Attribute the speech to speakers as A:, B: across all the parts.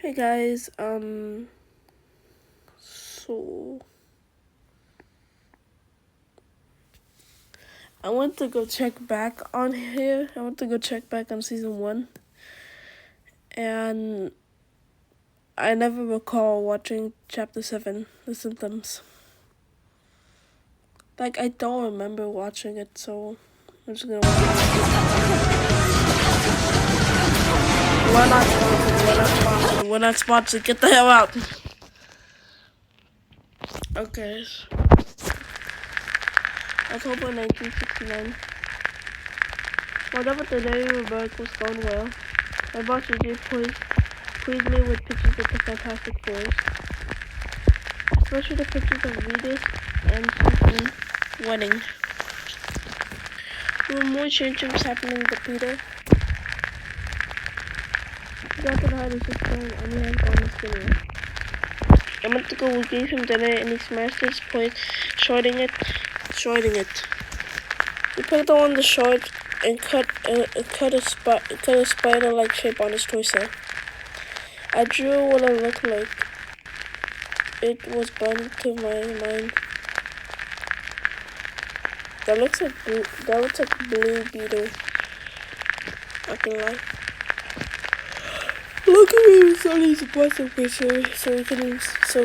A: Hey guys, so I went to go check back on here. I went to go check back on season 1, and I never recall watching chapter 7, The Symptoms. Like, I don't remember watching it, so I'm just gonna watch it. We're not sponsored, we're not sponsored, we're not sponsored, get the hell out! Okay. October 1969. Whatever the day we work was going well. My boss usually pleased me with pictures of the Fantastic Four, especially the pictures of Venus and Susan wedding. There were more changes happening to Peter. He got to the hide his sister and he had gone to dinner. I went to go give him dinner and he smashed his plate, shorting it. He picked on the short and cut a spider-like shape on his torso. I drew what it looked like. It was burned to my mind. That looks like blue beetle. I can lie. Look at me, Sonny's suppressor picture, so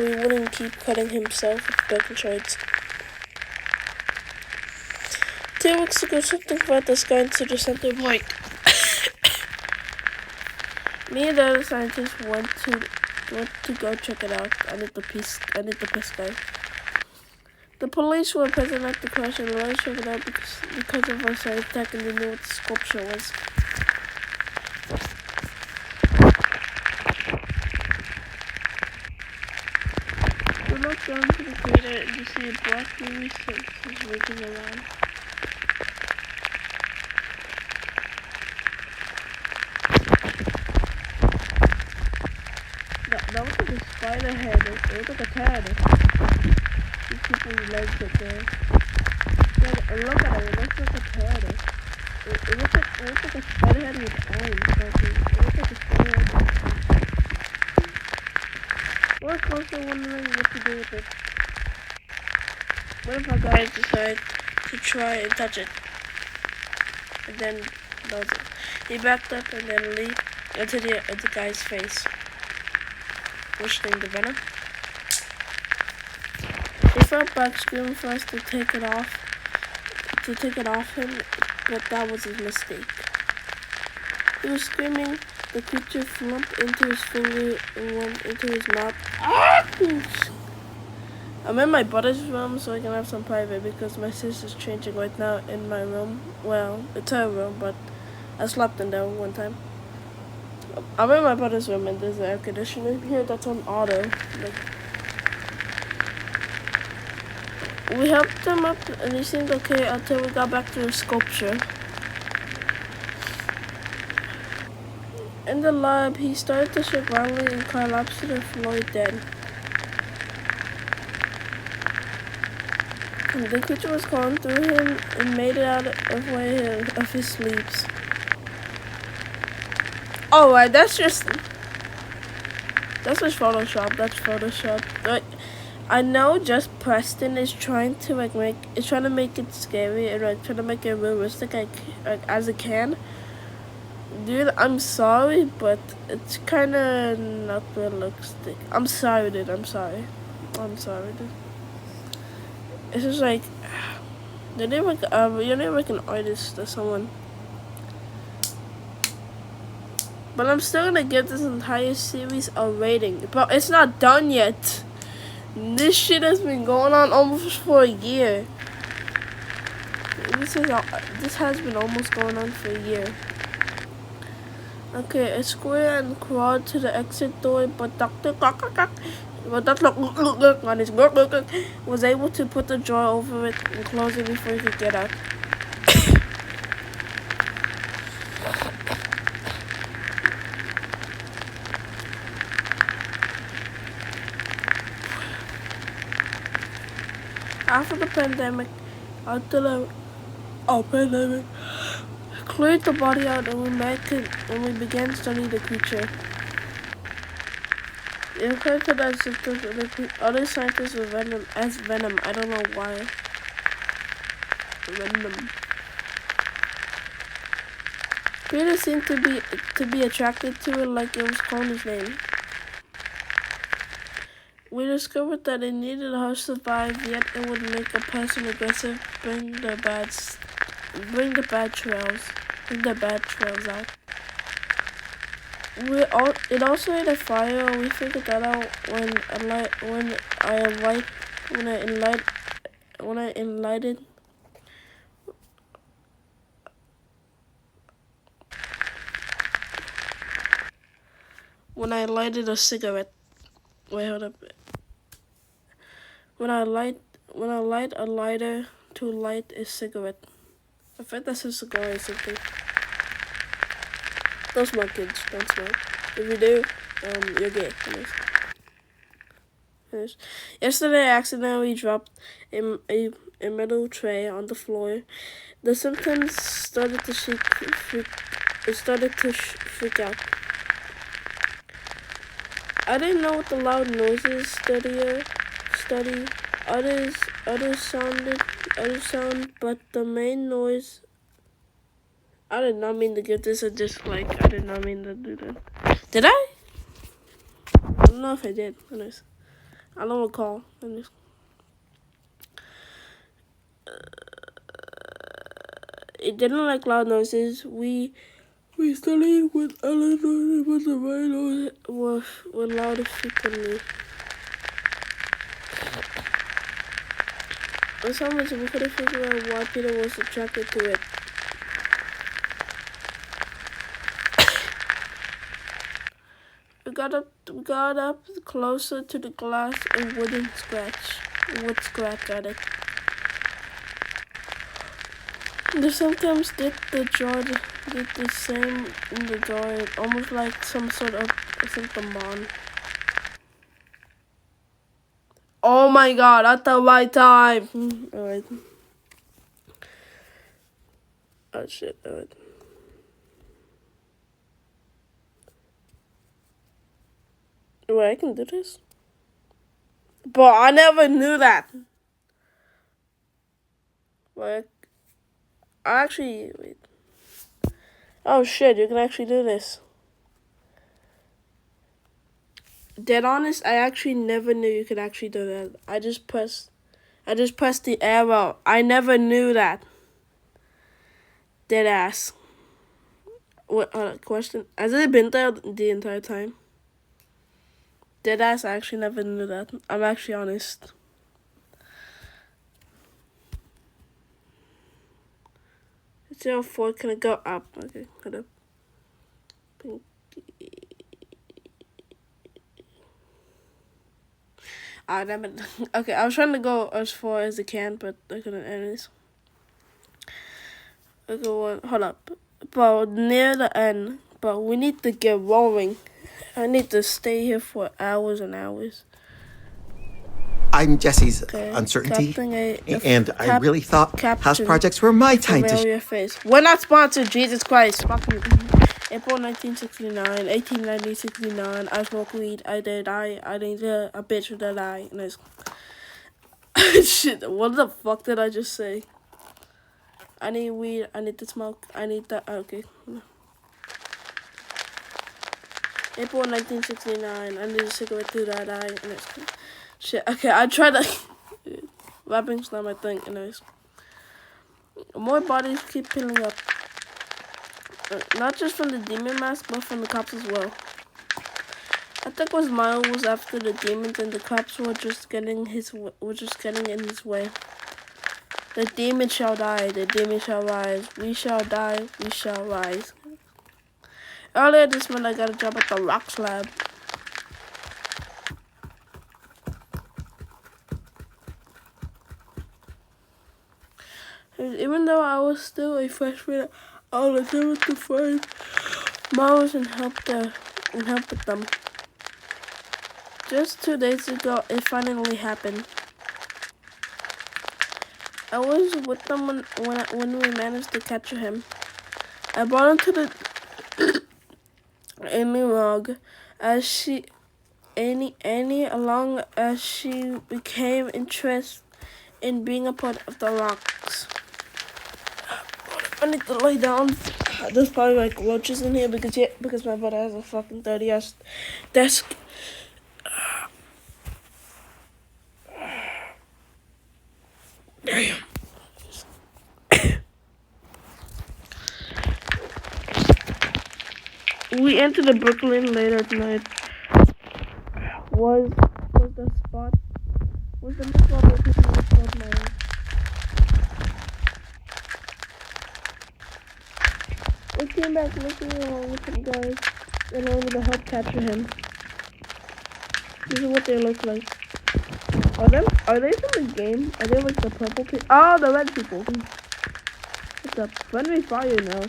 A: he wouldn't keep cutting himself with broken shards. 2 weeks ago, something brought this guy into the center point. Me and the other scientists went to go check it out. I need the piss guy. The police were present at the crash and the checked it out because of our side attack and they knew what the sculpture was. We looked down to the crater and you see a black gloomy substance moving around. That was like a spider head. It looked like a head. These people's legs up there. And look at it. It looks like a head. It looks like a spider head with eyes. It looks like a spider head. We're closer wondering what to do with it. One of our guys decided to try and touch it. And then that was it. He backed up and then leaped into the guy's face, wishing the venom. He felt back screaming for us to take it off him, but that was his mistake. He was screaming. The creature flumped into his finger and went into his mouth. I'm in my brother's room so I can have some private because my sister's changing right now in my room. Well, it's her room, but I slept in there one time. I'm in my brother's room and there's an air conditioner here that's on auto. We helped him up and he seemed okay until we got back to the sculpture. In the lab, he started to shake violently and collapsed to the floor dead. The creature was crawling through him and made it out of his sleeves. Oh, right, that's just Photoshop. That's Photoshop. Like, I know just Preston is trying to make it scary and trying to make it realistic as it can. Dude, I'm sorry, but it's kind of not realistic. I'm sorry, dude. I'm sorry, dude. It's just like you're not like an artist or someone. But I'm still gonna give this entire series a rating. But it's not done yet. This shit has been going on almost for a year. This has been almost going on for a year. Okay, a square and crawled to the exit door, but Dr. on his was able to put the drawer over it and close it before he could get out. After the pandemic, cleared the body out and we began studying the creature. It referred to that symptoms like other scientists with venom as venom. I don't know why. Venom. Peter seemed to be attracted to it like it was Coney's name. We discovered that it needed her to survive, yet it would make a person aggressive, bring the bad trails out. It also ate a fire. We figured that out when I lighted a cigarette. Wait, hold up. When I light a lighter to light a cigarette. I think that's a cigar or something. Don't smoke, kids. Don't smoke. If you do, you're gay. Finish. Yesterday, I accidentally dropped a metal tray on the floor. The symptoms started to freak out. I didn't know what the loud noises study. Others sound, but the main noise. I did not mean to give this a dislike. I did not mean to do that. Did I? I don't know if I did. Honest. I don't recall. It didn't like loud noises. We studied with other noises, but the main noise were louder frequently. For some reason, we couldn't figure out why Peter was attracted to it. We got up closer to the glass and would scratch at it. They sometimes did the same in the jar, almost like some sort of symptom bond. Oh my god, at the right time. Alright. Oh shit, alright. Wait, I can do this? But I never knew that. Wait. Wait. Oh shit, you can actually do this. Dead honest, I actually never knew you could actually do that. I just pressed the arrow. I never knew that. Dead ass. What, question? Has it been there the entire time? Dead ass, I actually never knew that. I'm actually honest. It's 04, can it go up? Okay, hold up. Damn it. Okay, I was trying to go as far as I can, but I couldn't. Anyways. Okay, hold up. But near the end, but we need to get rolling. I need to stay here for hours and hours.
B: I'm Jesse's uncertainty, and I really thought house projects were my time to
A: your face. We're not sponsored, Jesus Christ. Fucking April 1969, 1890, 69. I smoke weed. I did a bitch that I. And shit, what the fuck did I just say? I need weed. I need to smoke. I need that. Okay. April 1969. I need a cigarette to that I. And shit. Okay, I tried to. Rapping's not my thing. Anyways. More bodies keep piling up. Not just from the demon mask, but from the cops as well. I think what Miles was after the demons, and the cops were just getting in his way. The demon shall die. The demon shall rise. We shall die. We shall rise. Earlier this month, I got a job at the Rocks Lab. Even though I was still a freshman, I was able to find Miles and help with them. Just 2 days ago, it finally happened. I was with them when we managed to capture him. I brought him to the Amy log as she Annie, along as she became interested in being a part of the rocks. I need to lay down. There's probably like roaches in here because my brother has a fucking dirty ass desk. Damn. We entered the Brooklyn late at night. Was the spot? Was the next one location of the spot mine? We came back looking along with some guys in order to help capture him. This is what they look like. Are they from the game? Are they like the purple people? Oh, the red people. What's up? Friendly fire now.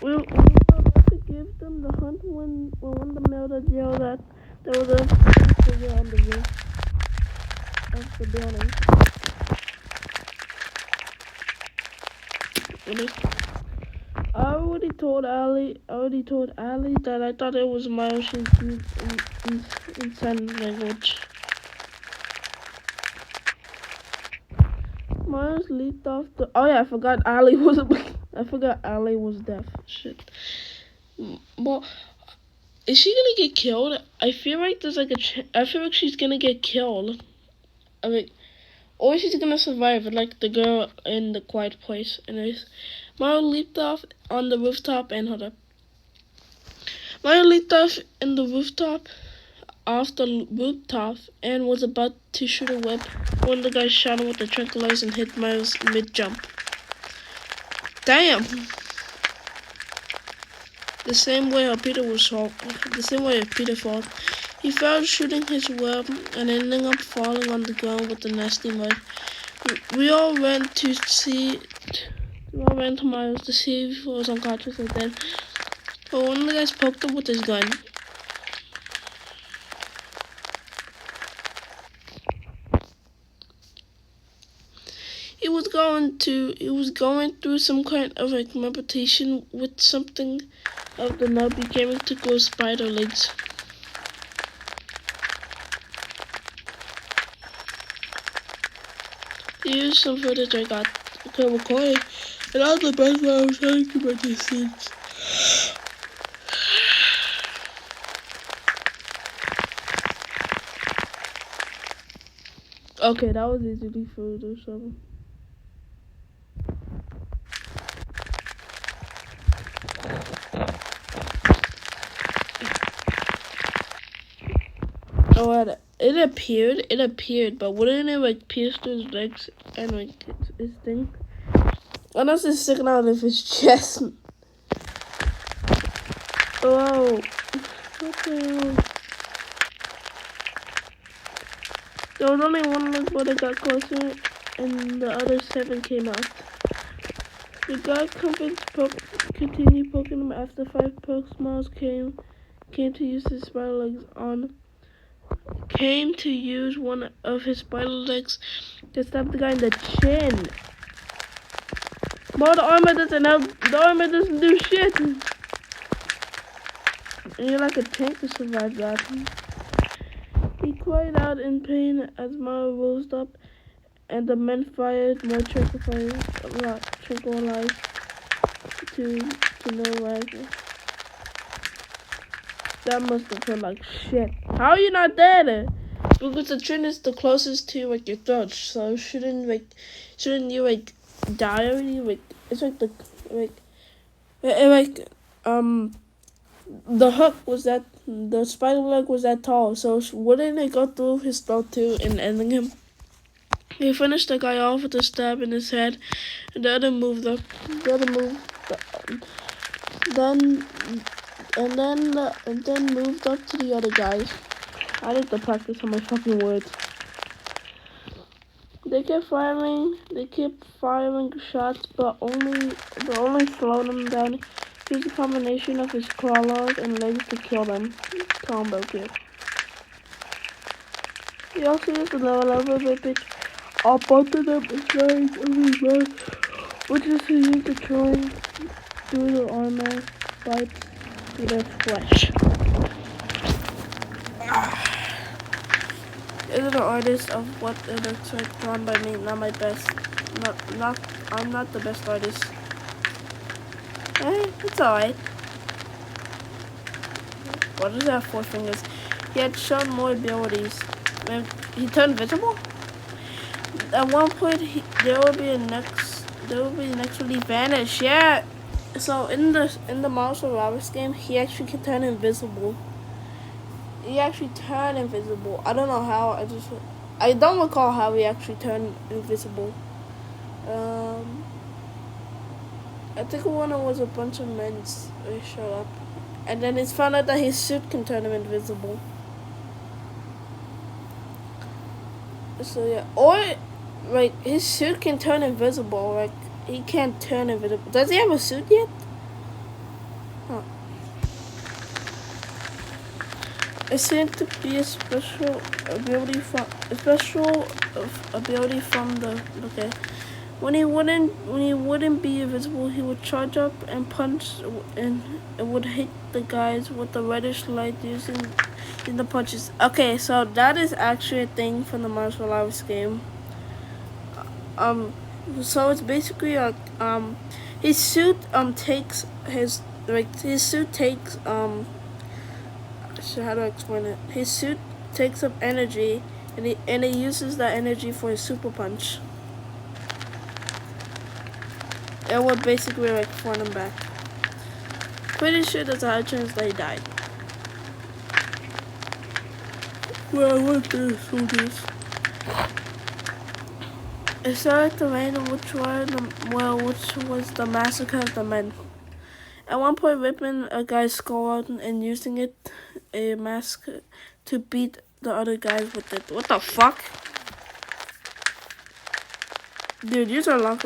A: We were about to give them the hunt when one of them noted yelled that there was a figure on the roof of the building. I already told Ali that I thought it was Miles in sign language. Miles leaped off the. Oh yeah, I forgot Ali was deaf. Shit. Well, is she gonna get killed? I feel like there's like I feel like she's gonna get killed. I mean, or she's gonna survive, like the girl in The Quiet Place. Anyways, Mario leaped off on the rooftop and hold up. Mario leaped off the rooftop and was about to shoot a whip when the guy shot him with the tranquilizer and hit Miles mid-jump. Damn! The same way Peter fought. He fell shooting his web and ending up falling on the ground with the nasty mud. We all ran to Miles to see if he was unconscious or dead. But one of the guys poked him with his gun. He was going through some kind of like meditation with something of the nub became to grow spider legs. Here's some footage I got recorded, and all the best I was trying to make these things. Okay, that was easily food or something. Oh, it appeared, but wouldn't it like pierce his legs and like his thing? Unless it's sticking out of his chest. Oh, what the hell? There was only one leg but it got closer and the other 7 came out. The guy continued poking him after 5 pokes. Miles came to use his spider legs came to use one of his spider legs to stab the guy in the chin. But the armor doesn't help. The armor doesn't do shit. And you're like a tank to survive that. He cried out in pain as Mario rose up, and the men fired more tranquilize to no rifle. That must have felt like shit. How are you not dead? Because the chin is the closest to like your throat, so shouldn't you like die already? Like it's like the the hook was that the spider leg was that tall, so wouldn't it go through his throat too and ending him? He finished the guy off with a stab in his head, and the other moved up. Then moved up to the other guys. I need to practice on my fucking words. They kept firing shots, but only slowed them down. Used a combination of his claws and legs to kill them. Combo kill. He also used the level pitch up onto them inside of his mouth, which is to use the throwing through the armor pipes Peter Flesh. Is an artist of what it looks like, drawn by me, not my best. I'm not the best artist. It's alright. What does that 4 fingers? He had shown more abilities. He turned invisible? At one point, there will be next when he vanished. Yeah. So in the Marshall Roberts game, he actually can turn invisible. He actually turned invisible. I don't know how. I don't recall how he actually turned invisible. I think when it was a bunch of men showed up, and then it's found out that his suit can turn him invisible. So yeah, or like his suit can turn invisible. Like he can't turn invisible. Does he have a suit yet? Huh. It seemed to be a special ability from the okay. When he wouldn't be invisible, he would charge up and punch, and it would hit the guys with the reddish light using the punches. Okay, so that is actually a thing from the Martial Arts game. So it's basically like his suit takes so how do I explain it? His suit takes up energy, and he uses that energy for his super punch. It would basically like form him back. Pretty sure there's a high chance that he died. Well, I went there, soldiers. It started to rain, which was the massacre of the men. At one point, ripping a guy's skull out and using a mask to beat the other guys with it. What the fuck? Dude, use a rocket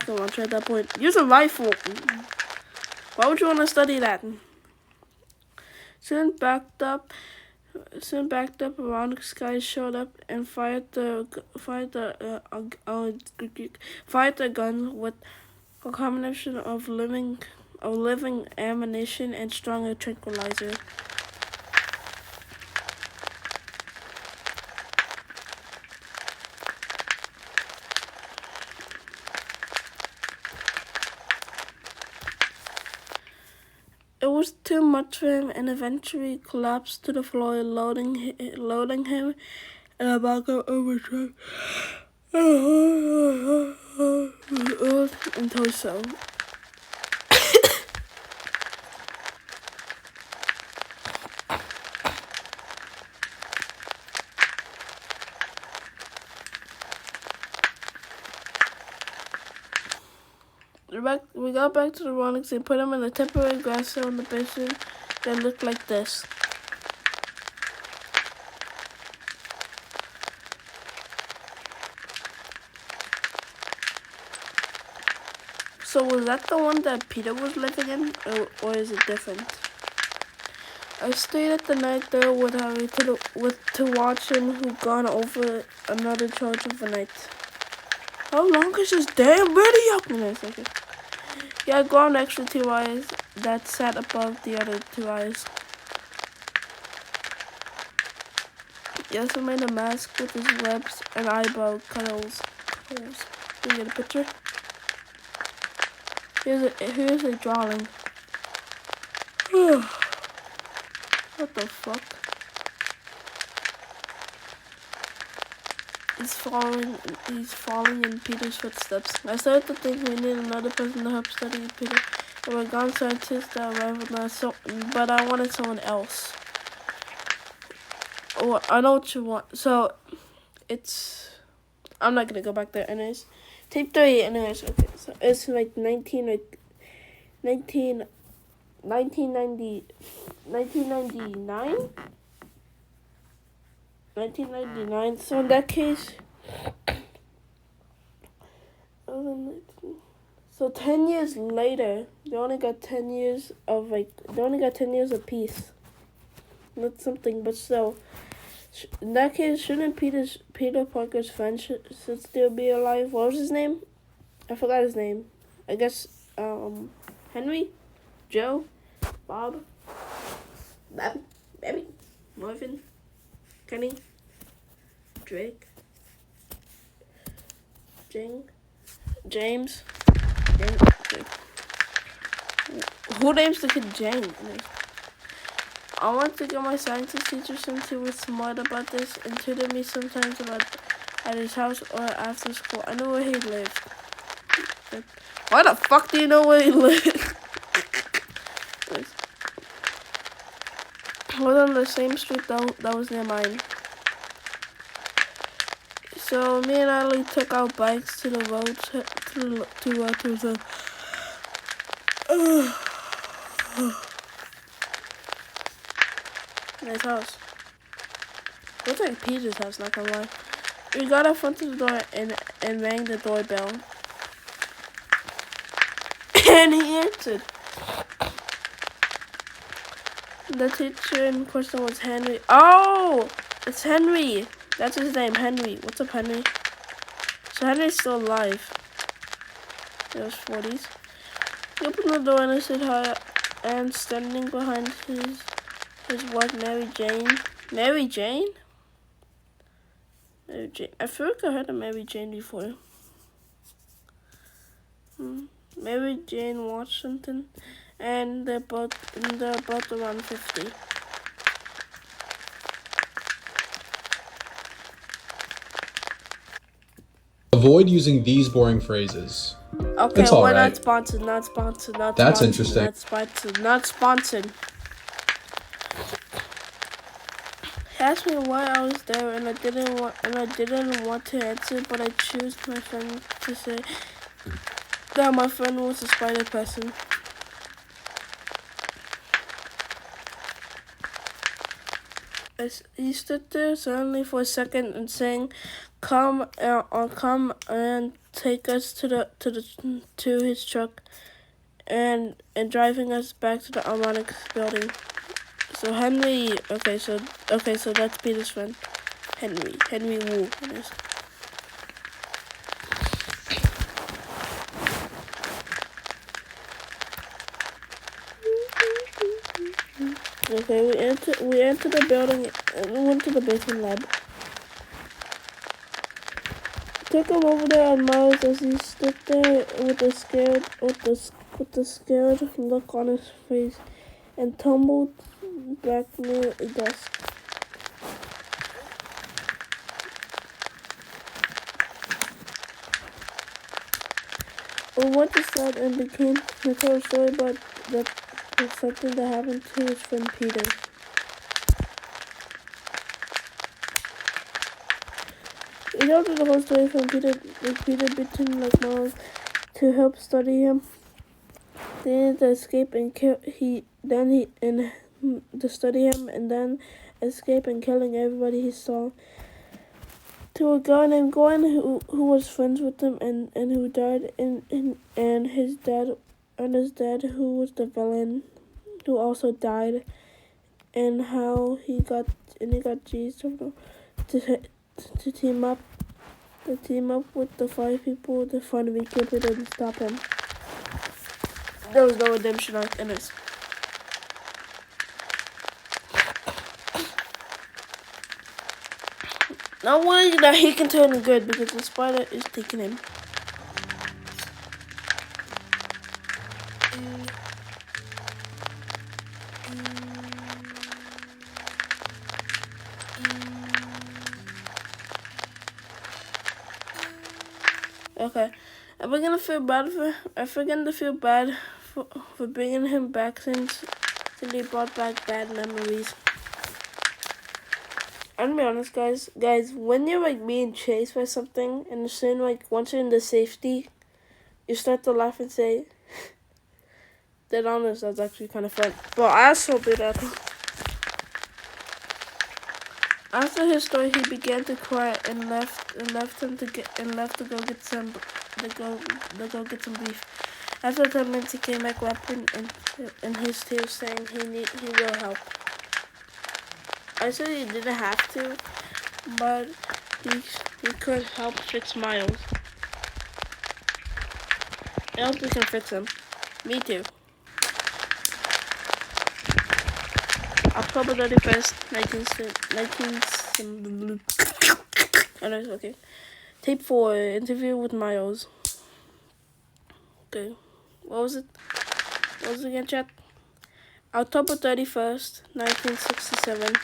A: launcher at that point. Use a rifle. Why would you want to study that? Soon backed up, around guys showed up and fired the gun with a combination of living ammunition and stronger tranquilizer. It was too much for him, and eventually collapsed to the floor, loading him in a bag of overdrive and torso. We got back to the Ronix and put him in a temporary grass cell in the basement that looked like this. So was that the one that Peter was living in, or is it different? I stayed at the night there with Harry to watch him who gone over another charge of the night. How long is this damn video? Give me a second. Yeah, I ground extra 2 eyes that sat above the other 2 eyes. He also made a mask with his webs and eyebrow cuddles. Can you get a picture? Here's a drawing. What the fuck? He's following in Peter's footsteps. I started to think we need another person to help study Peter. There were gone scientists that arrived with us, but I wanted someone else. Oh, I know what you want. So, I'm not gonna go back there anyways. Tape 3 anyways. Okay, so it's like 1999? 1999. So in that case, so 10 years later, they only got 10 years apiece. Not something, but still. In that case, shouldn't Peter Parker's friend should still be alive? What was his name? I forgot his name. I guess Henry? Joe? Bob, Baby, Marvin, Kenny, Drake, James. Who names the kid James? I want to get my science teacher since he was smart about this and tutored me sometimes about at his house or after school. I know where he lived. Why the fuck do you know where he lived? We're on the same street that was near mine. So me and Ali took our bikes to the road to the nice house. Looks like Peter's house, not gonna lie. We got up front of the door and rang the doorbell. And he answered. The teacher in question was Henry. Oh! It's Henry! That's his name, Henry. What's up, Henry? So Henry's still alive. In his 40s. He opened the door and I said hi. And standing behind his wife, Mary Jane. Mary Jane? Mary Jane. I feel like I heard of Mary Jane before. Mary Jane Washington. And they're both around 50.
C: Avoid using these boring phrases.
A: Okay,
C: it's all
A: we're
C: right.
A: not sponsored, not sponsored, not
C: That's
A: sponsored,
C: interesting.
A: not sponsored, not sponsored. He asked me why I was there, and I didn't want to answer, but I chose my friend to say that my friend was a spider person. He stood there silently for a second and saying, "Come and take us to his truck," and driving us back to the Harmonics building. So Henry, okay, so that's Peter's friend, Henry Wu. Okay, we entered the building and we went to the basement lab. Took him over there on Miles as he stood there with a scared look on his face and tumbled back near a desk. We went inside and began to tell a story about something that happened to his friend Peter. We told the whole story from Peter bitten like Miles to help study him. Then to escape and kill to study him and then escape and killing everybody he saw. To a guy named Glenn who was friends with him and who died and his dad who was the villain who also died, and how he got G's to team up with the 5 people to find Beekeeper and stop him. There was no redemption arc in this. Not worry that he can turn good because the spider is taking him. Okay, I'm beginning to feel bad for bringing him back since he brought back bad memories. I'm gonna be honest, guys, when you're like being chased by something and soon once you're in the safety, you start to laugh and say, "Dead honest, that's actually kind of fun." But I also did that. After his story, he began to cry and left to go get some beef. After 10 minutes, he came back rapping in his tears, saying he will help. I said he didn't have to, but he could help fix Miles. I hope we can fix him. Me too. October 31st, 19... Okay. Tape 4, interview with Miles. Okay. What was it? What was it again, chat? October 31st, 1967.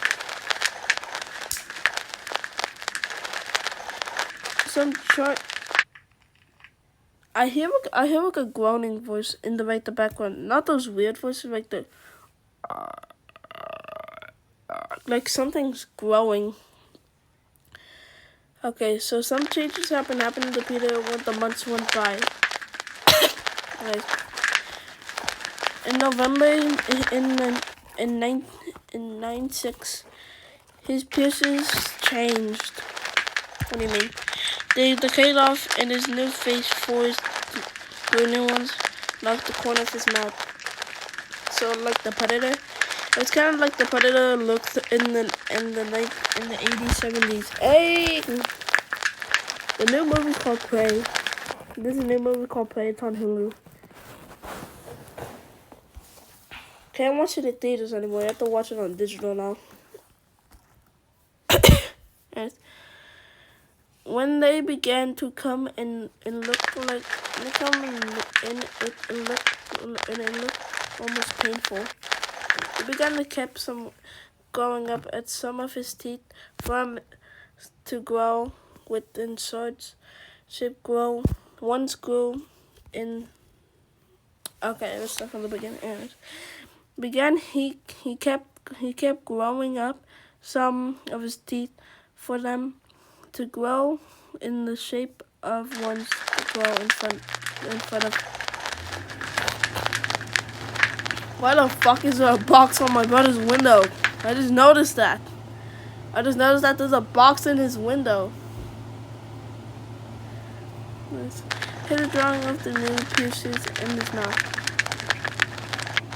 A: Some chart. I hear like a groaning voice in the background. Not those weird voices, like the like something's growing. Okay, so some changes happened to Peter when the months went by. In November in 96, his piercings changed. What do you mean? They decayed off, and his new face forced the new ones knocked the corner of his mouth. So like the Predator, it's kind of like the Predator looked in the 80s, 70s. Hey, the new movie called Prey. There's a new movie called Prey. It's on Hulu. Can't watch it in theaters anymore. You have to watch it on digital now. Yes. When they began to come and look like they come and look almost painful. He began to keep some growing up at some of his teeth from to grow within swords shape grow. Once grew in. Okay, let's start from the beginning. He kept growing up some of his teeth for them to grow in the shape of ones to grow in front of. Why the fuck is there a box on my brother's window? I just noticed that. There's a box in his window. Here's a drawing of the new piercings in his mouth.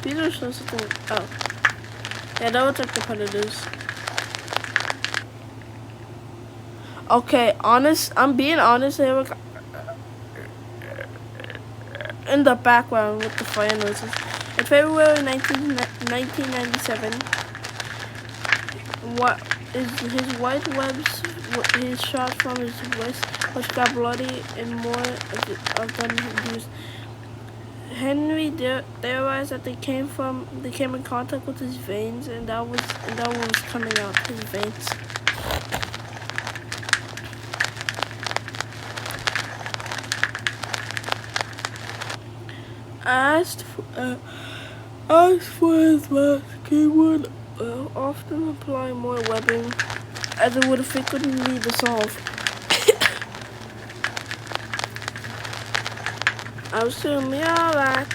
A: Peter shows something. Oh. Yeah, that was like the Predators. Okay, I'm being honest here. In the background with the fire noises. In February 1997, his white webs, his shot from his wrist, which got bloody and more of them used. Henry theorized that they came in contact with his veins, and that was what was coming out his veins. Asked for his mask, he would often apply more webbing, as it would frequently dissolve. I was telling me all that.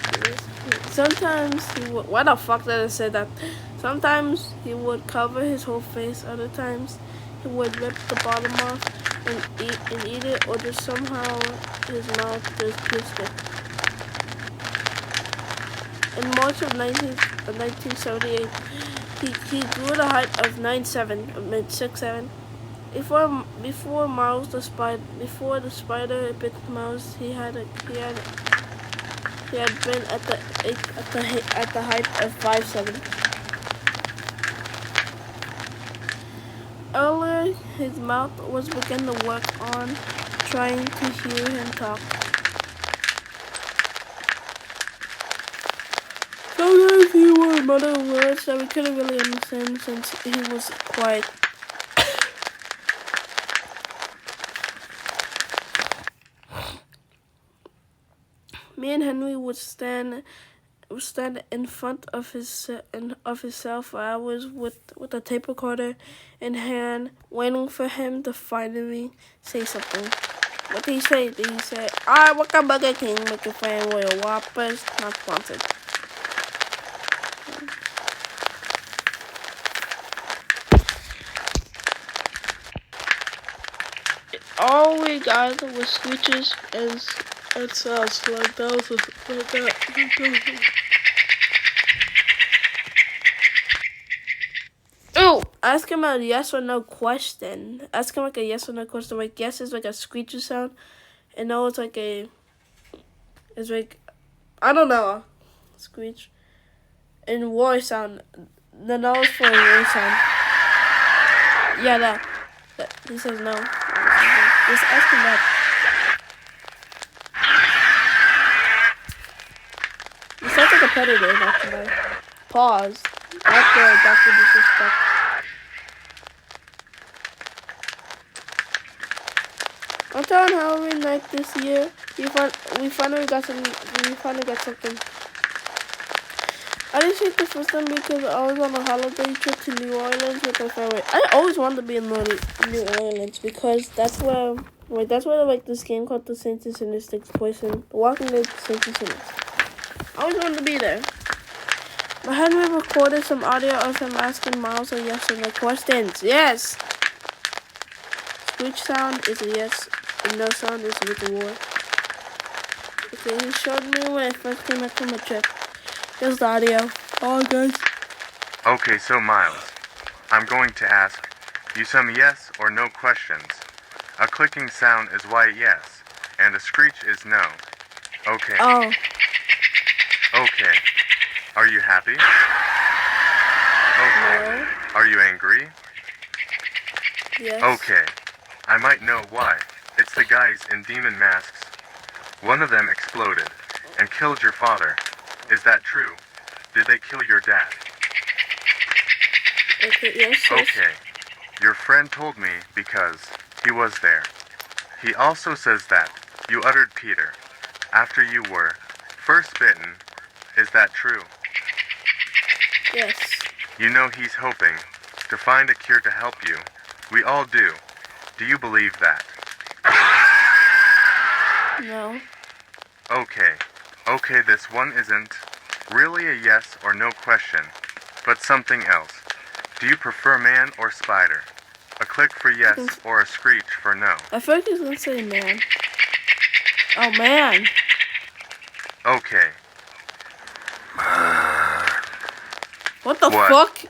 A: Sometimes he would. Why the fuck did I say that? Sometimes he would cover his whole face. Other times he would rip the bottom off and eat it, or just somehow his mouth just pierced it. In March of 1978, he grew the height of 6'7". Before the spider bit Miles, he had been at the height of 5'7". Earlier, his mouth was beginning to work on trying to hear him talk. Sometimes he would mutter words that we couldn't really understand since he was quiet. Me and Henry would stand in front of his cell for hours with a tape recorder in hand, waiting for him to finally say something. What did he say? Did he say, "Alright, welcome Burger King, make your fan Royal Whoppers, not sponsored"? All we got was screeches and sounds like that. Oh, ask him a yes or no question. Ask him like a yes or no question. Like yes is like a screechy sound, and no it's like I don't know, screech. And roar sound. The no is for a real sign. Yeah, that. He says no. Just ask him that. You sound like a predator, Dr. Boy. Pause. Not good, Dr. Disrespect. I'm telling Halloween night this year. We finally got something. I didn't see it the first time because I was on a holiday trip to New Orleans with my family. I always wanted to be in New Orleans because that's where like this game called The Saints and Sinners takes place in. The Walking Dead Saints and Sinners. I always wanted to be there. But Henry recorded some audio of him asking Miles a yes or no questions. Yes. Screech sound is a yes, and no sound is with the war. Okay, he showed me when I first came back from a trip. Here's the audio. Oh, guys.
D: Okay, so Miles, I'm going to ask you some yes or no questions. A clicking sound is white yes, and a screech is no. Okay.
A: Oh.
D: Okay. Are you happy? Okay.
A: No.
D: Are you angry?
A: Yes.
D: Okay. I might know why. It's the guys in demon masks. One of them exploded and killed your father. Is that true? Did they kill your dad?
A: Okay, yes.
D: Okay. Your friend told me because he was there. He also says that you uttered Peter after you were first bitten. Is that true?
A: Yes.
D: You know he's hoping to find a cure to help you. We all do. Do you believe that?
A: No.
D: Okay. Okay, this one isn't really a yes or no question, but something else. Do you prefer man or spider? A click for yes or a screech for no?
A: I feel like he's gonna say man. Oh, man.
D: Okay.
A: What the fuck?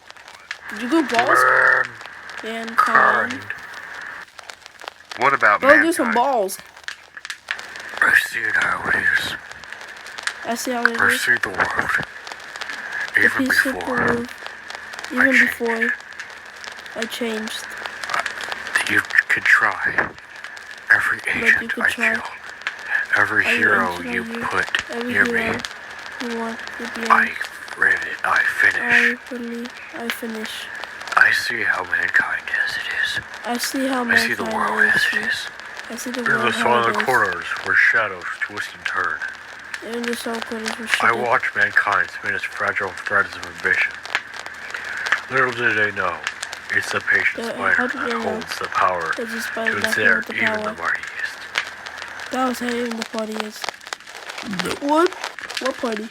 A: Did you go balls? Mankind.
D: What about
A: Go
D: mankind?
A: get some balls.
E: I see it how it is.
A: I see how it
E: I
A: is.
E: see the world.
A: The
E: Even
A: peace of
E: before
A: Peru. Even before I changed.
E: you could try. Every agent I kill, every hero you put near me,
A: You want to be
E: I finish.
A: I finish.
E: I see how mankind as it is.
A: I see how
E: I see the world as it is.
A: I see the
E: In
A: world
E: the silent
A: how it is.
E: corners where shadows twist and turn.
A: In the silent corners where
E: I
A: shit.
E: watch mankind spin its fragile threads of ambition. Little did they know, it's the patient
A: how
E: spider
A: did they
E: that
A: know?
E: holds the power
A: It's a spider
E: to
A: that
E: ensnare
A: holds the
E: even
A: power.
E: the mightiest.
A: That was how even the party is. What? What party?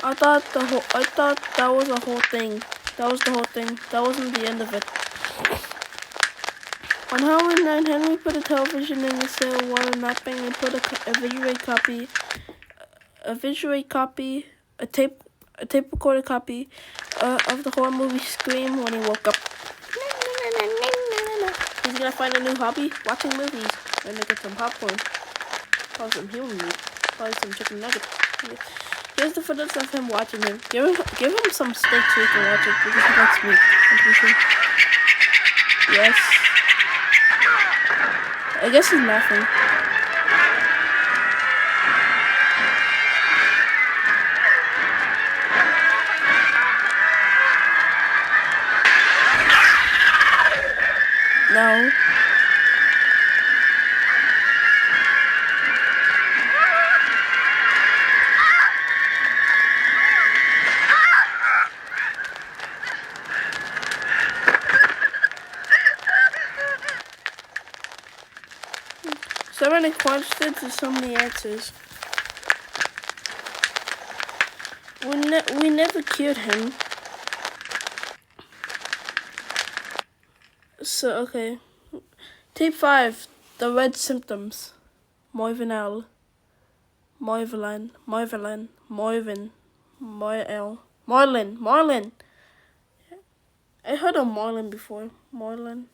A: I thought that was the whole thing. That was the whole thing. That wasn't the end of it. On Halloween night, Henry put a television in the cell while napping and put a tape recorder copy of the horror movie Scream when he woke up. He's gonna find a new hobby, watching movies, and get some popcorn, probably some human meat, probably some chicken nuggets. Here's the footage of him watching him. Give him some steak so he can watch it because he likes meat. I'm pretty sure. Yes. I guess he's laughing. No. So many questions and so many answers. We never cured him. So, okay. Tape 5. The red symptoms. Moivinel. Moivelin. Moivelin. Moivin. Moil. Moylin. Moylin. I heard of Moylin before. Moylin.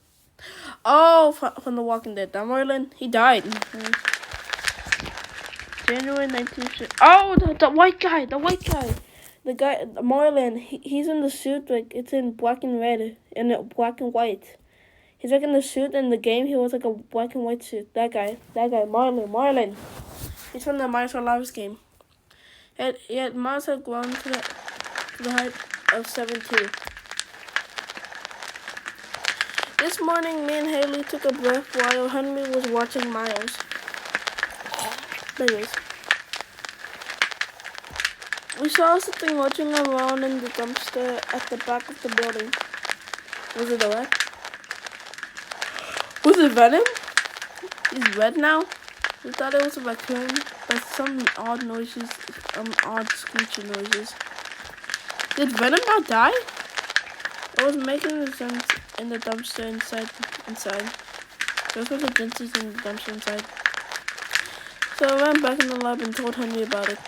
A: Oh, from The Walking Dead. That Moylin, he died. January 19th. Oh, the white guy. The white guy. The guy, Marlon. He's in the suit. Like, it's in black and red. And black and white. He's like in the suit in the game. He was like a black and white suit. That guy. Marlon. He's from the Miles Morales game. Yet Miles had grown to the height of 17. This morning, me and Haley took a breath while Henry was watching Miles. Anyways, we saw something watching around in the dumpster at the back of the building. Was it a rat? Was it Venom? He's red now. We thought it was a raccoon, but some odd noises, odd screeching noises. Did Venom not die? It was making the sense in the dumpster inside. Those were the dentures in the dumpster inside. So I ran back in the lab and told Henry about it.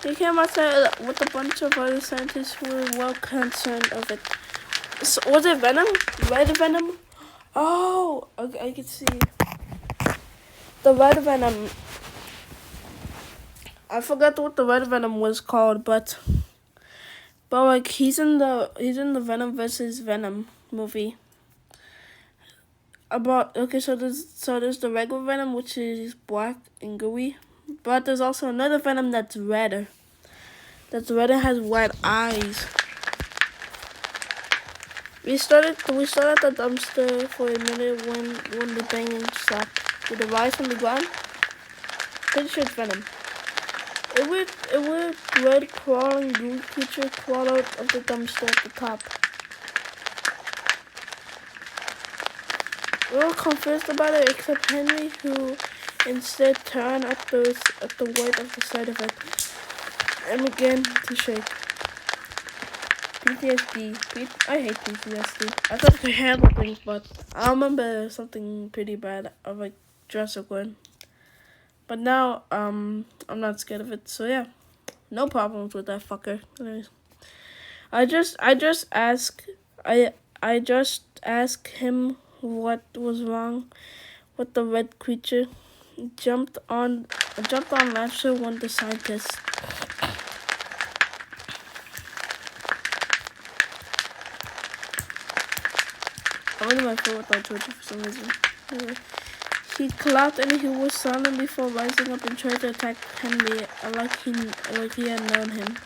A: He came outside with a bunch of other scientists who were well concerned of it. So, was it Venom? Red Venom? Oh, okay, I can see. The Red Venom. I forgot what the Red Venom was called, but like he's in the Venom versus Venom movie. So there's the regular Venom, which is black and gooey, but there's also another Venom that's redder. That's red and has white eyes. We started at the dumpster for a minute when the banging stopped. Did it rise from the ground? Pretty sure it's Venom. A weird red crawling green creature crawled out of the dumpster at the top. We were confused about it, except Henry, who instead turned at the white of the side of it and began to shake. PTSD. I hate PTSD. I thought I could handle things, but I remember something pretty bad of like Jurassic World. But now, I'm not scared of it. So yeah, no problems with that fucker. Anyways, I just asked him what was wrong with the red creature. Jumped on laughter when the scientist. I'm in my phone without Georgia for some reason. Anyway. He clapped and he was silent before rising up and tried to attack Henry like he had known him.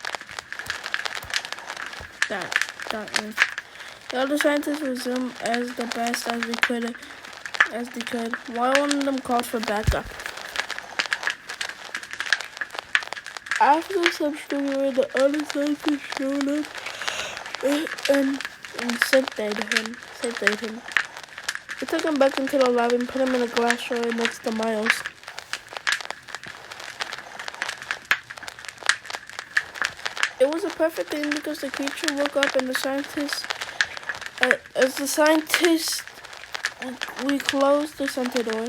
A: The other scientists resumed as the best as they could, while one of them called for backup. After some struggling, the other scientists showed up and sedated him. We took him back into the lab and put him in a glass jar next to Miles. It was a perfect thing because the creature woke up and the scientists, we closed the center door.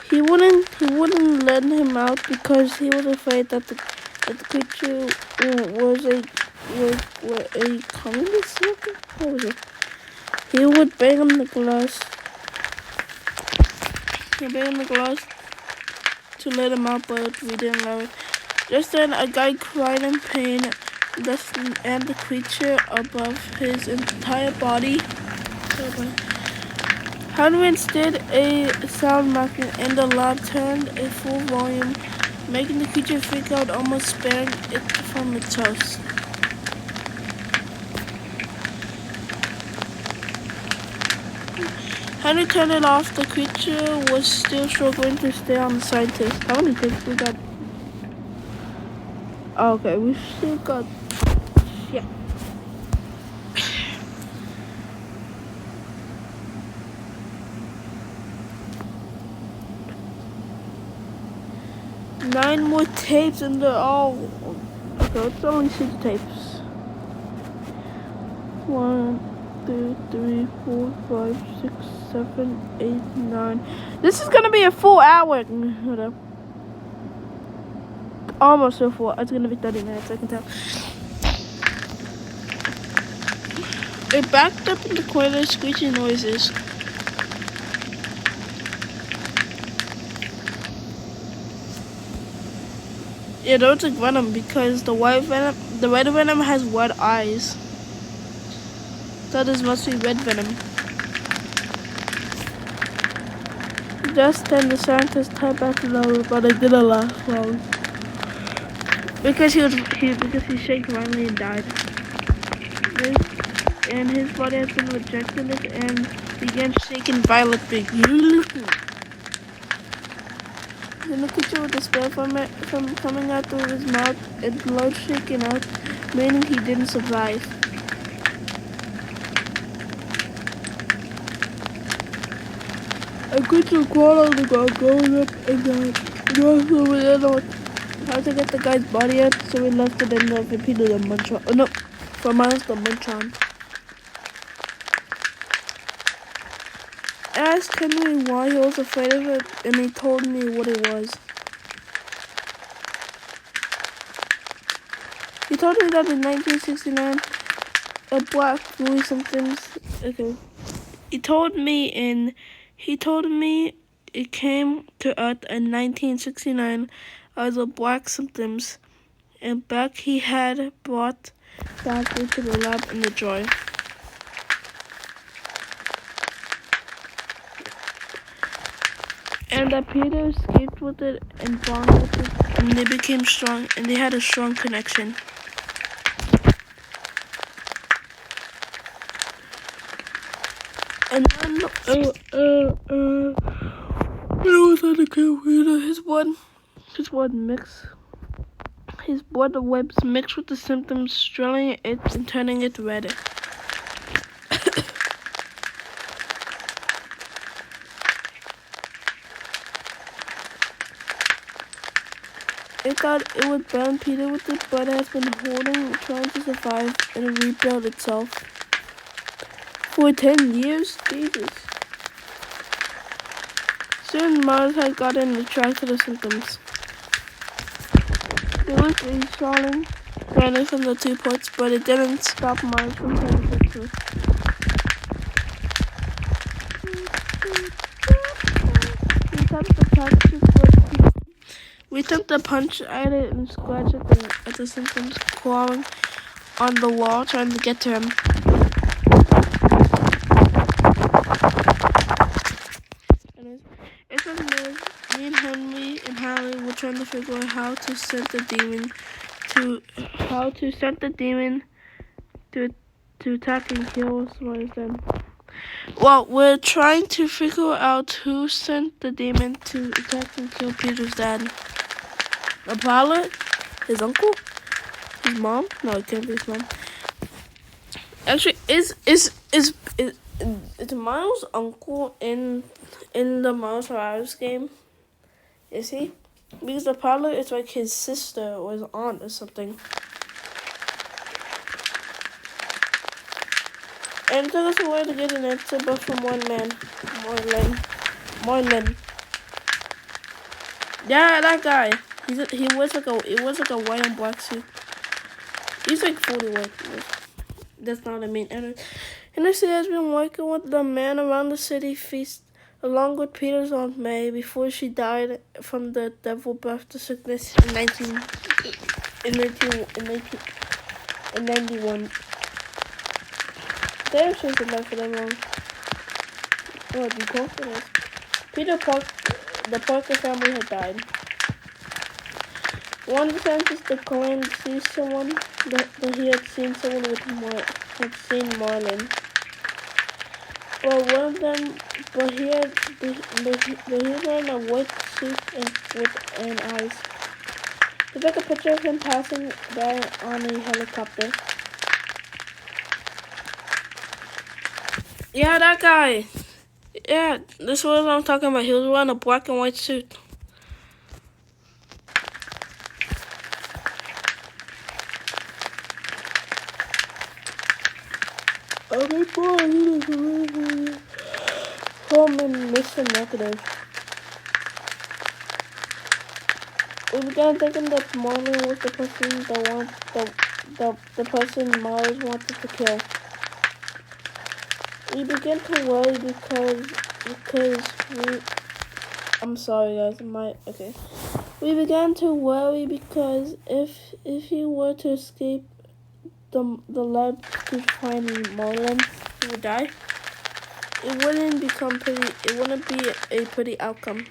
A: He wouldn't let him out because he was afraid that the creature was a communist looking? What was it? He would bang on the glass. To let him out, but we didn't allow it. Just then, a guy cried in pain, and the creature above his entire body. Henry did a sound marking, and the lab turned a full volume, making the creature freak out, almost sparing it from its house. Henry turned it off. The creature was still struggling to stay on the scientist. How many takes we got? Oh, okay, we still got. Yeah. Nine more tapes and they're all. Okay, let's only see the tapes. 1, 2, 3, 4, 5, 6, 7, 8, 9. This is gonna be a full hour. Whatever. Almost a full. It's gonna be 30 minutes. I can tell. It backed up in the corner, screeching noises. Yeah, don't take Venom because the red Venom has red eyes. So this must be red Venom. Just then the scientist typed back to Lola, but it didn't last long. Because he shaked violently and died. And his body has been rejected and began shaking violently. In the kitchen with despair from coming out through his mouth and blood shaking out, meaning he didn't survive. A creature crawled on the ground, going up and down. So we didn't know how to get the guy's body out, so we left it in there for Peter the Munchon. Oh no, for Miles the Munchon. I asked Henry why he was afraid of it, and he told me what it was. He told me that in 1969, a black Louis Simpkins. Okay. He told me it came to Earth in 1969 as a black symptoms, and back he had brought back into the lab in the jar. And that Peter escaped with it and bonded with it, and they became strong, and they had a strong connection. And then, it was on the computer. His blood webs mixed with the symptoms, strailing it and turning it red. It thought it would burn Peter with it, but it has been trying to survive, and rebuild itself. For 10 years? Jesus. Soon Miles had gotten the track to the symptoms. There was a swelling running from the 2 ports, but it didn't stop Miles from taking pictures. We took the punch at it and scratched at the symptoms, clawing on the wall, trying to get to him. It was me and Henry and Harry were trying to figure out how to send the demon to attack and kill Smarties then. Well, we're trying to figure out who sent the demon to attack and kill Peter's dad. A pilot? His uncle? His mom? No, it can't be his mom. Actually, is Miles' uncle in the Miles Morales game? Is he? Because the pilot is like his sister or his aunt or something. And it took us a while to get an answer, but from one man, Marlon. Yeah, that guy. He wears like a white and black suit. He's like 40 white. That's not what I mean. And the city has been working with the man around the city feast, along with Peter's Aunt May, before she died from the devil birth to sickness in 91. They have changed the life for that long. What, you talking about? The Parker family had died. One scientist claimed to see someone that he had seen someone had seen Marlon. Well, one of them, but he was wearing a white suit with eyes. They took a picture of him passing by on a helicopter. Yeah, that guy. Yeah, this is what I'm talking about. He was wearing a black and white suit. Home and Mr. Negative. We began thinking that Marlon was the person the person Miles wanted to kill. We began to worry because I'm sorry guys, okay. We began to worry because if he were to escape the lab to find Marlon, he would die. It wouldn't be a pretty outcome.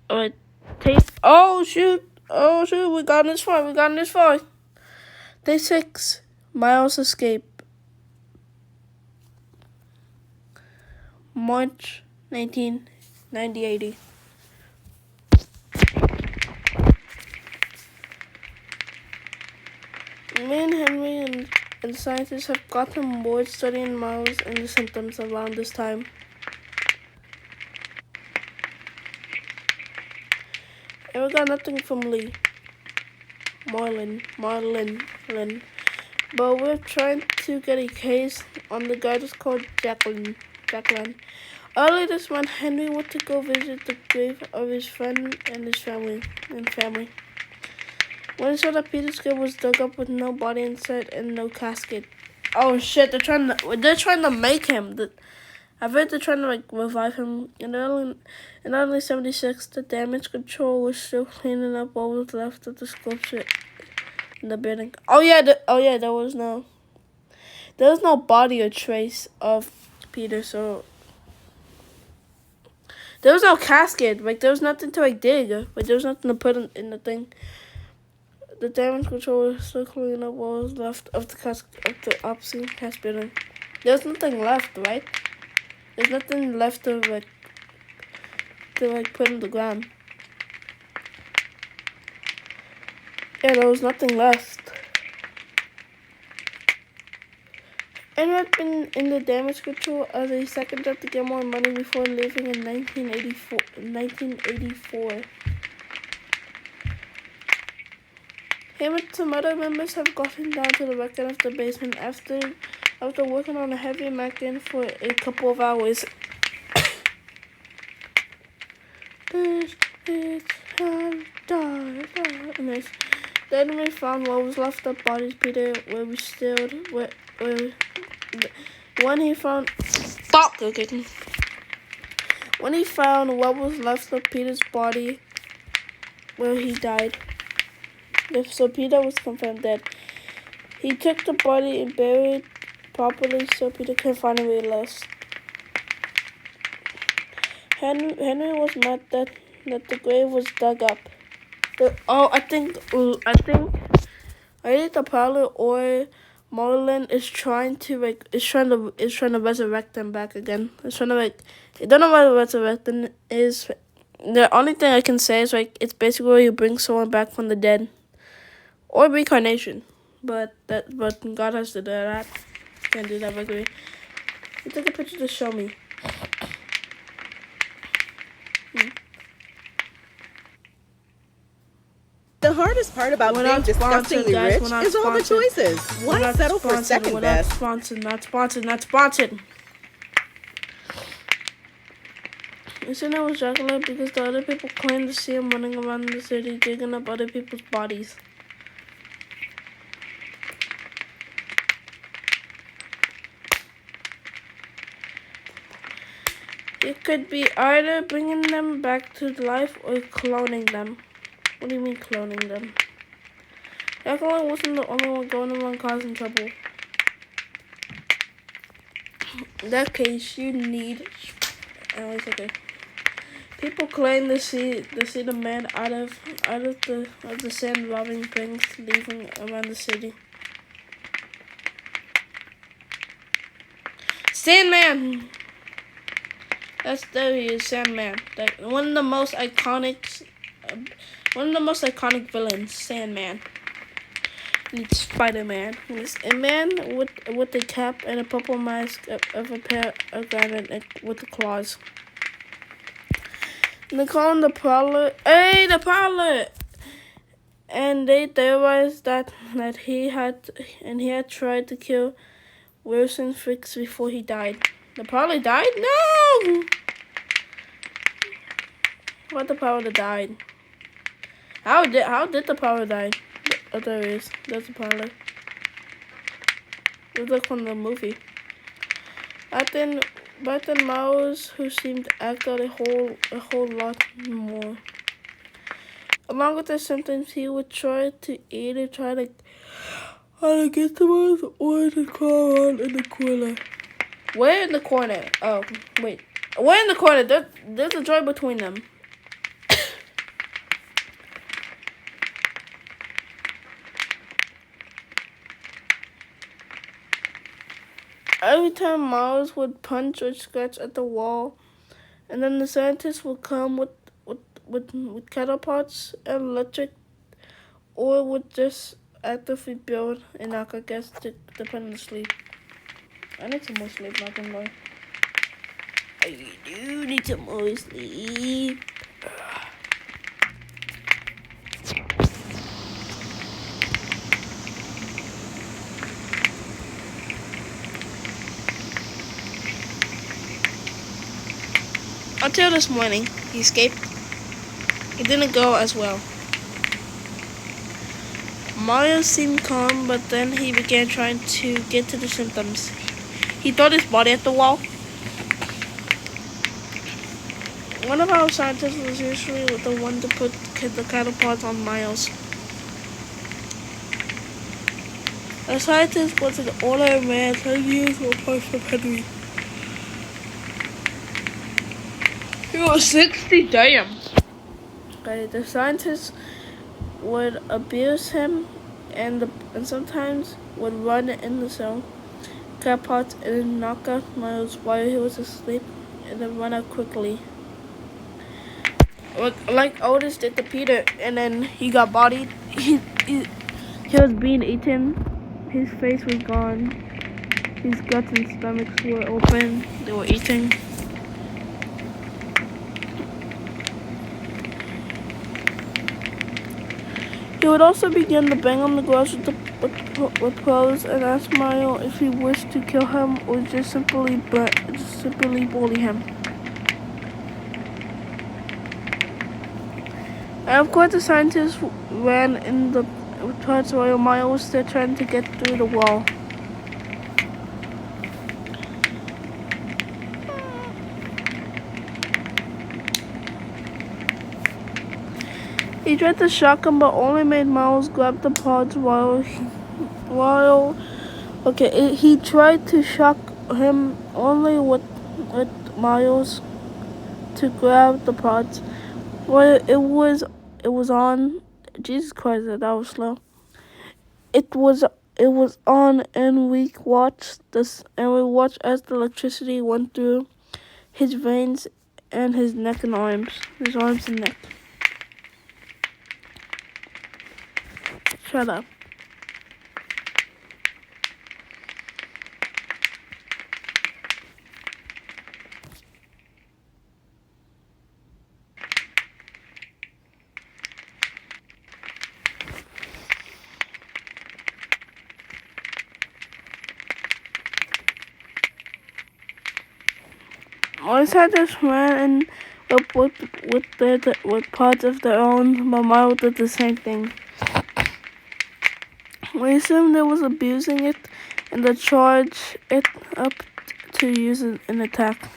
A: Alright, tape. Oh shoot! We got this far. Day 6. Miles escape. March 19, 1980. Me and Henry and scientists have gotten bored studying Miles and the symptoms around this time. And we got nothing from Lee. Marlon. But we're trying to get a case on the guy that's called Jacqueline. Early this month, Henry went to go visit the grave of his friend and his family. When he saw that Peter's grave was dug up with no body inside and no casket. Oh shit! They're trying to make him. I've heard they're trying to revive him. In early 76, the damage control was still cleaning up what was left of the sculpture in the building. There was no body or trace of Peter, so there was no casket. There was nothing to dig. There was nothing to put in the thing. The damage control was still cleaning up what was left of the obscene cast building. There's nothing left, right? There's nothing left to put in the ground. Yeah, there was nothing left. And had been in the damage control as a second job to get more money before leaving in 1984. Him and some other members have gotten down to the record of the basement after working on a heavy Mac-in for a couple of hours. Then we found what was left of bodies Peter when he found what was left of Peter's body where he died. So Peter was confirmed dead. He took the body and buried properly so Peter could finally rest. Henry was mad that the grave was dug up. I think either the Prowler or Marlon is trying to resurrect them back again. I don't know what resurrecting is. The only thing I can say is it's basically where you bring someone back from the dead. Or reincarnation, but God has to do that. Can't do that regularly. He took a picture to show me.
F: The hardest part about being disgustingly rich is all the choices. Why settle for second best?
A: Not sponsored. His name was Dracula because the other people claimed to see him running around the city digging up other people's bodies. It could be either bringing them back to life or cloning them. What do you mean cloning them? Dracula wasn't the only one going around causing trouble. In that case, you need... it's okay. People claim to see the man out of the sand robbing things, leaving around the city. Sandman! There he is, Sandman. One of the most iconic villains, Sandman. And it's Spider-Man. It's a man with a cap and a purple mask of a pair of granite with the claws. And they call him the Prowler. Hey, the Prowler! And they theorized that he had tried to kill Wilson Fisk before he died. The Prowler died? No! What the Prowler died? How did the Prowler die? Oh, there he is. There's the Prowler. It looks like from the movie. But the mouse who seemed to act out a whole lot more. Along with the symptoms, he would try to eat and try to get the mouse or to crawl around in the corner. Where in the corner? Oh, wait. Where in the corner? There's a joint between them. Every time Miles would punch or scratch at the wall, and then the scientists would come with catapults and electric, or would just actively build and knock, I guess, to put him to sleep. I need some more sleep, not gonna lie. I do need some more sleep. Until this morning, he escaped. It didn't go as well. Mario seemed calm, but then he began trying to get to the symptoms. He threw his body at the wall. One of our scientists was usually the one to put the catapult on Miles. The scientist was an older man, 10 years old, from Henry. He was 60, damn. Okay, the scientists would abuse him and sometimes would run in the cell, catapult and knock out Miles while he was asleep, and then run out quickly. Like Otis did to Peter, and then he got bodied. He was being eaten. His face was gone. His guts and stomachs were open. They were eating. He would also begin to bang on the glass with clothes and ask Mario if he wished to kill him or just simply bully him. And of course, the scientists ran in the parts while Mario was still trying to get through the wall. He tried to shock him, but only made Miles grab the pods he tried to shock him only with Miles to grab the pods. While it was on. Jesus Christ, that was slow. It was on, and we watched as the electricity went through his veins and his neck and arms. His arms and neck. Shut up. Miles had just ran in with parts of their own, but Miles did the same thing. We assumed it was abusing it and to charge it up to use it in attack.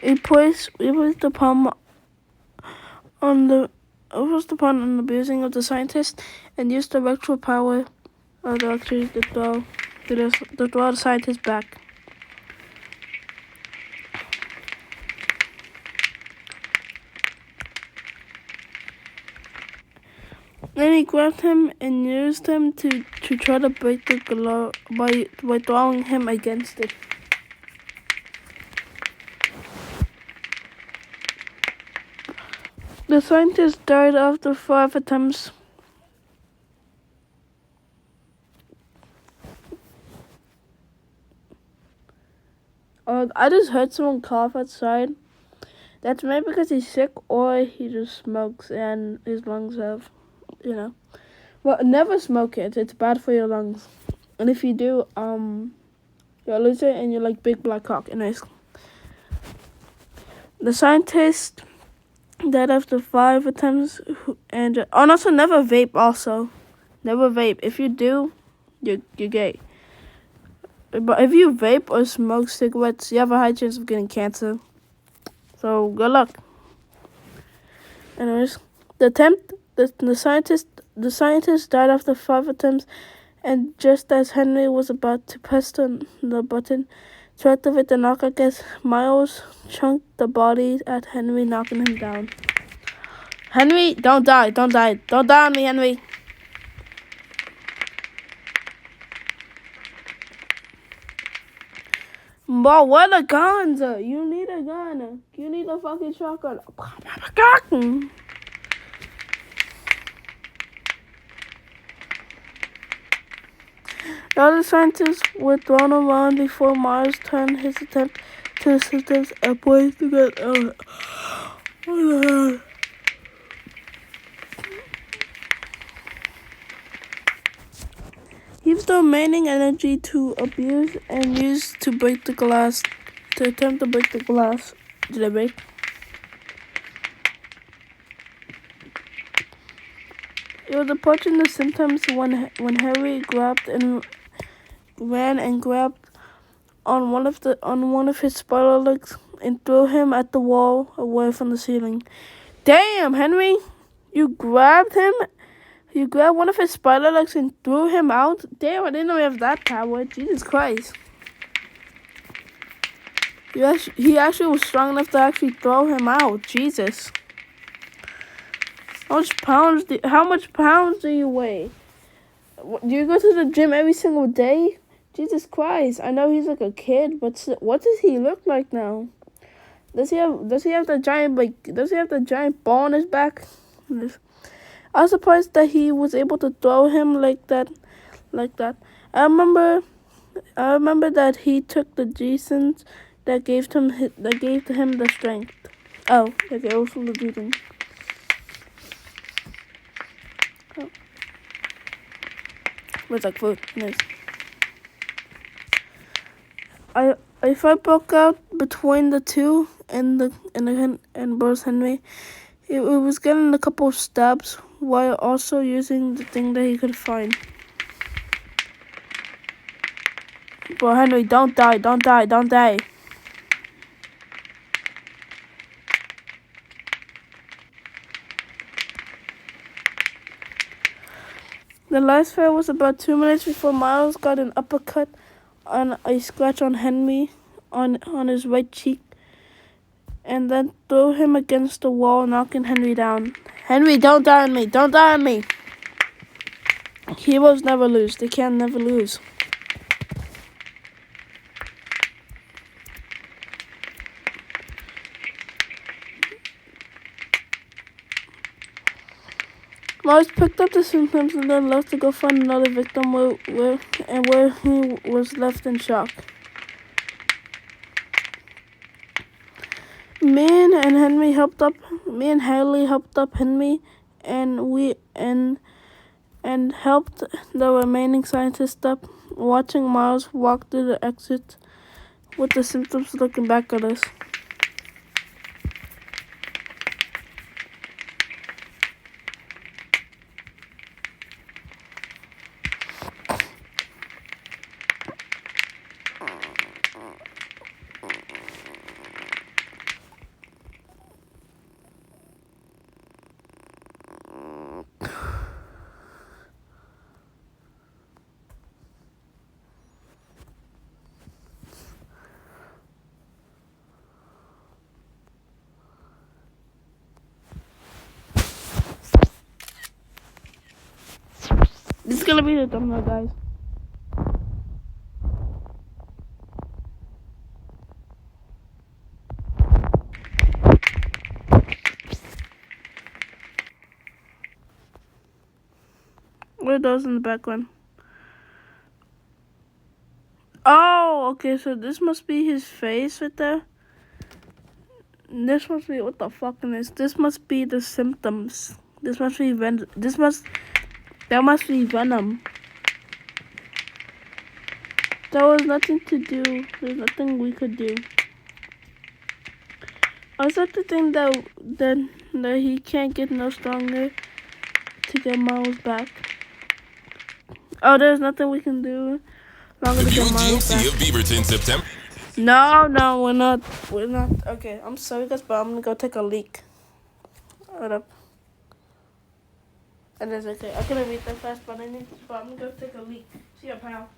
A: We placed the palm on the abusing of the scientist and used the electrical power of the electricity to throw the scientist back. Then he grabbed him and used him to try to break the globe by throwing him against it. The scientist died after 5 attempts. I just heard someone cough outside. That's maybe because he's sick or he just smokes and his lungs have, Well, never smoke it. It's bad for your lungs. And if you do, you'll lose it and you're like big black cock. Anyways. The scientist died after 5 attempts and also never vape also. Never vape. If you do, you're gay. But if you vape or smoke cigarettes, you have a high chance of getting cancer. So good luck. Anyways, the scientist died after 5 attempts, and just as Henry was about to press the button to activate the knock, I guess Miles chunked the body at Henry, knocking him down. Henry, don't die, don't die, don't die on me, Henry. But what a guns? You need a gun. You need a fucking shotgun. The other scientists were thrown around before Mars turned his attempt to the systems and poised to get out. He used the remaining energy to abuse and used to break the glass, to attempt to break the glass. Did I break? It was approaching the symptoms when Harry grabbed and ran and grabbed on one of his spider legs and threw him at the wall away from the ceiling. Damn, Henry! You grabbed him? You grabbed one of his spider legs and threw him out? Damn, I didn't know he had that power. Jesus Christ. He actually was strong enough to actually throw him out. Jesus. How much pounds do you weigh? Do you go to the gym every single day? Jesus Christ. I know he's like a kid, but what does he look like now? Does he have the giant ball on his back? I was surprised that he was able to throw him like that. I remember that he took the Jasons that gave to him the strength. Oh, okay, also the Jason. Oh. It's like food. Nice. A fight broke out between the two and Bruce Henry. It was getting a couple of stabs while also using the thing that he could find. Bro, Henry, don't die, don't die, don't die. The last fight was about 2 minutes before Miles got an uppercut and a scratch on Henry on his right cheek, and then threw him against the wall, knocking Henry down. Henry, don't die on me! Don't die on me! Heroes never lose. They can never lose. Miles picked up the symptoms and then left to go find another victim where he was left in shock. Me and Haley helped up Henry, and helped the remaining scientists up, watching Miles walk through the exit with the symptoms looking back at us. This is gonna be the thumbnail, guys. What are those in the background? Oh, okay, so this must be his face right there. This must be, what the fuck is this? This must be the symptoms. This must be that must be venom. There was nothing to do. There's nothing we could do. I start to think that he can't get no stronger to get Miles back. Oh, there's nothing we can do. Now I'm gonna get my
G: UGMC of Beaverton, September.
A: No, we're not. Okay, I'm sorry guys, but I'm gonna go take a leak. Hold up. And it's okay. I couldn't read that fast, but I'm gonna go take a leak. See ya, pal.